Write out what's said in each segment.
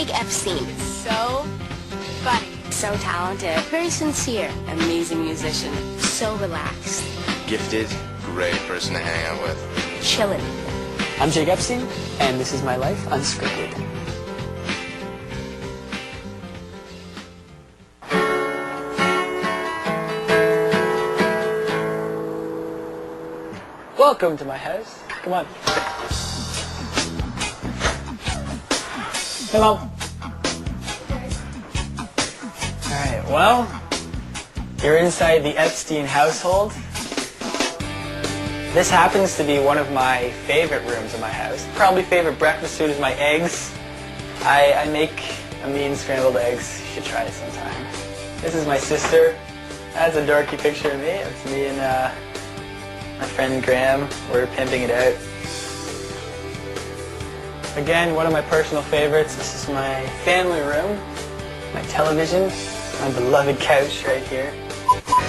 Jake Epstein. So funny. So talented. Very sincere. Amazing musician. So relaxed. Gifted, great person to hang out with. Chillin'. I'm Jake Epstein, and this is my life unscripted. Welcome to my house. Come on. Hey, Mom. Alright, well, you're inside the Epstein household. This happens to be one of my favorite rooms in my house. Probably favorite breakfast food is my eggs. I make a mean scrambled eggs. You should try it sometime. This is my sister. That's a dorky picture of me. It's me and my friend Graham. We're pimping it out. Again, one of my personal favorites. This is my family room. My television. My beloved couch right here.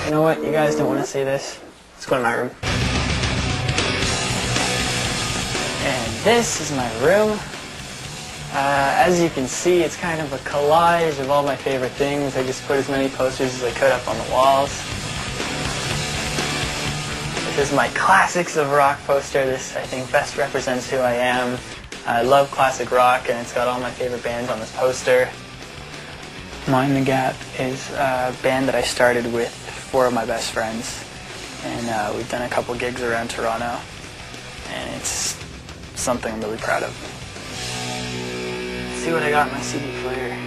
You know what? You guys don't want to see this. Let's go to my room. And this is my room. As you can see, it's kind of a collage of all my favorite things. I just put as many posters as I could up on the walls. This is my Classics of Rock poster. This, I think, best represents who I am. I love classic rock, and it's got all my favorite bands on this poster. Mind the Gap is a band that I started with 4 of my best friends. And we've done a couple gigs around Toronto. And it's something I'm really proud of. Let's see what I got in my CD player.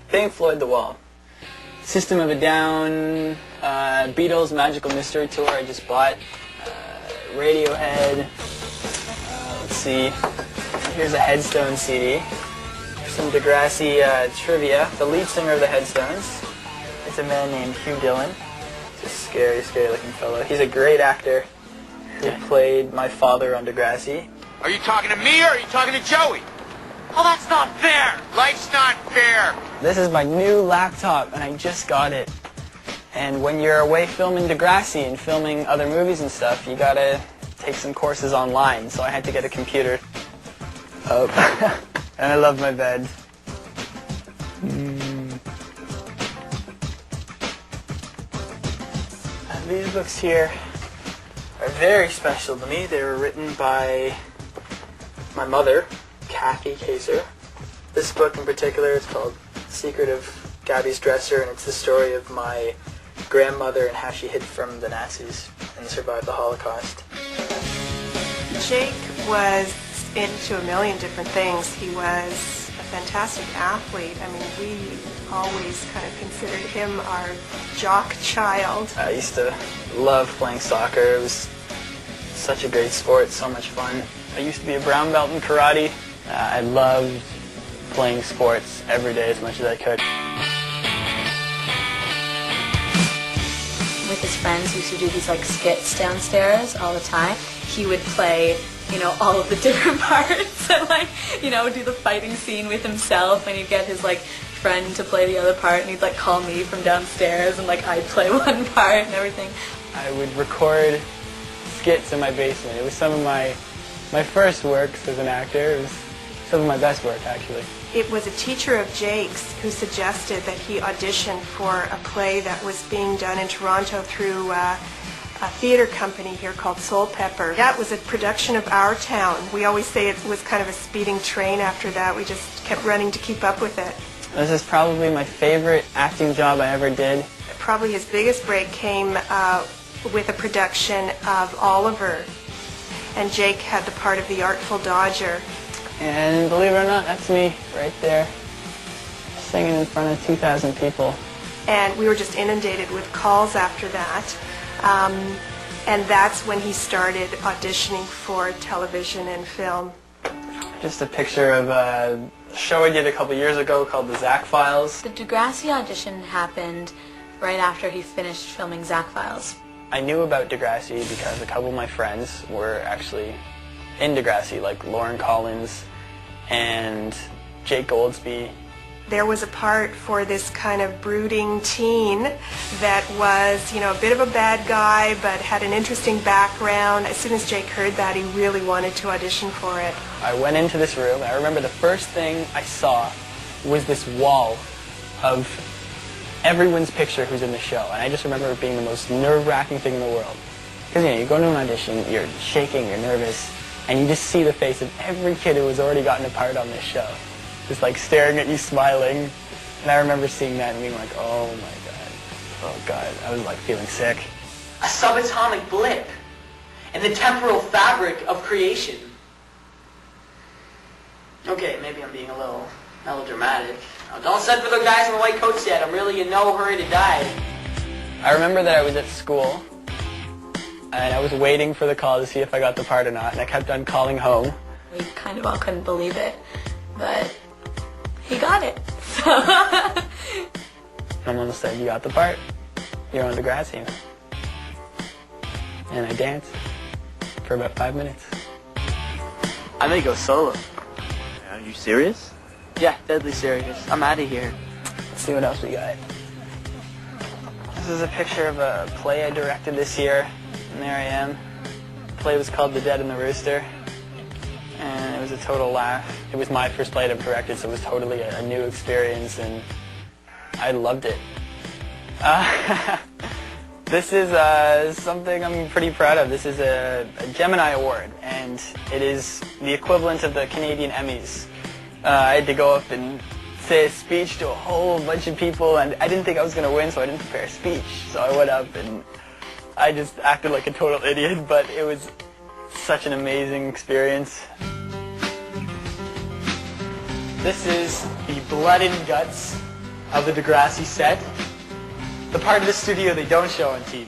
Pink Floyd The Wall. System of a Down, Beatles Magical Mystery Tour I just bought, Radiohead, let's see, here's a Headstone CD, some Degrassi trivia. The lead singer of the Headstones is a man named Hugh Dillon. He's a scary, scary looking fellow. He's a great actor who played my father on Degrassi. Are you talking to me or are you talking to Joey? Oh, that's not fair! Life's not fair! This is my new laptop, and I just got it. And when you're away filming Degrassi and filming other movies and stuff, you gotta take some courses online, so I had to get a computer. Oh. And I love my bed. These books here are very special to me. They were written by my mother, Kathy Kaser. This book in particular is called Secret of Gabby's Dresser, and it's the story of my grandmother and how she hid from the Nazis and survived the Holocaust. Jake was into a million different things. He was a fantastic athlete. I mean, we always kind of considered him our jock child. I used to love playing soccer. It was such a great sport, so much fun. I used to be a brown belt in karate. I loved playing sports every day as much as I could. With his friends, we used to do these like skits downstairs all the time. He would play, all of the different parts and do the fighting scene with himself, and he'd get his friend to play the other part, and he'd call me from downstairs, and I'd play one part and everything. I would record skits in my basement. It was some of my first works as an actor. It was some of my best work, actually. It was a teacher of Jake's who suggested that he audition for a play that was being done in Toronto through a theater company here called Soul Pepper. That was a production of Our Town. We always say it was kind of a speeding train after that. We just kept running to keep up with it. This is probably my favorite acting job I ever did. Probably his biggest break came with a production of Oliver, and Jake had the part of the Artful Dodger. And believe it or not, that's me right there, singing in front of 2,000 people. And we were just inundated with calls after that. And that's when he started auditioning for television and film. Just a picture of a show I did a couple years ago called The Zach Files. The Degrassi audition happened right after he finished filming Zach Files. I knew about Degrassi because a couple of my friends were actually in Degrassi, like Lauren Collins and Jake Goldsby there was a part for this kind of brooding teen that was, you know, a bit of a bad guy but had an interesting background. As soon as Jake heard that, he really wanted to audition for it. I went into this room, and I remember the first thing I saw was this wall of everyone's picture who's in the show, and I just remember it being the most nerve-wracking thing in the world. Because, you know, you go to an audition, you're shaking, you're nervous, and you just see the face of every kid who has already gotten a part on this show. Just like staring at you, smiling. And I remember seeing that and being like, oh my God, I was like feeling sick. A subatomic blip in the temporal fabric of creation. Okay, maybe I'm being a little melodramatic. Now, don't send for the guys in the white coats yet. I'm really in no hurry to die. I remember that I was at school, and I was waiting for the call to see if I got the part or not, and I kept on calling home. We kind of all couldn't believe it, but he got it. So My mom said, you got the part, you're on Degrassi. And I danced for about 5 minutes. I may go solo. Are you serious? Yeah, deadly serious. I'm out of here. Let's see what else we got. This is a picture of a play I directed this year, and there I am. The play was called The Dead and the Rooster, and it was a total laugh. It was my first play I've directed, so it was totally a new experience, and I loved it. This is something I'm pretty proud of. This is a Gemini Award, and it is the equivalent of the Canadian Emmys. I had to go up and say a speech to a whole bunch of people, and I didn't think I was going to win, so I didn't prepare a speech. So I went up and I just acted like a total idiot, but it was such an amazing experience. This is the blood and guts of the Degrassi set. The part of the studio they don't show on TV.